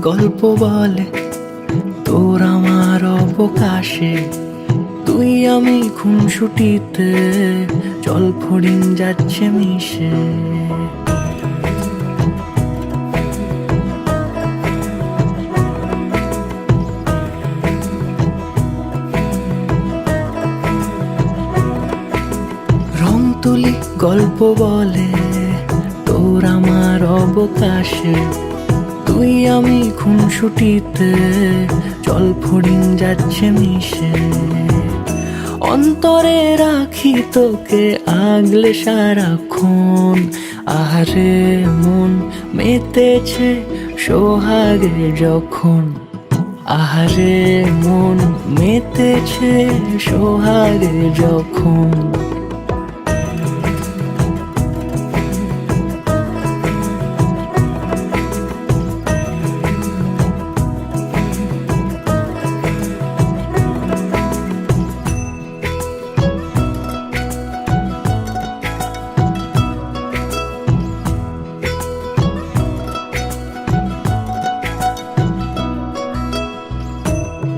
গল্প বলে তোর আমার অবকাশে, তুই আমি খুনসুটিতে জল ফড়িং যাচ্ছে মিশে। রং তুলি গল্প বলে তোর আমার অবকাশে, তুই আমি খুনসুটিতে জল ফড়িং যাচ্ছে মিশে। অন্তরে রাখি তোকে আগলে সারাক্ষণ, আহারে মন মেতেছে সোহাগে যখন, আহারে মন মেতেছে সোহাগে যখন।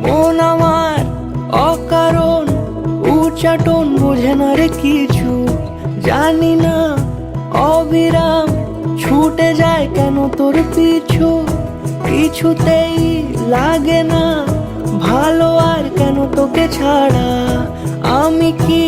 মন আমার অকারণ উচ্চাটন বোঝে না রে কিছু, জানি না অবিরাম ছুটে যায় কেন তোর পিছু। কিছুতেই লাগে না ভালো আর কেন তোকে ছাড়া, আমি কি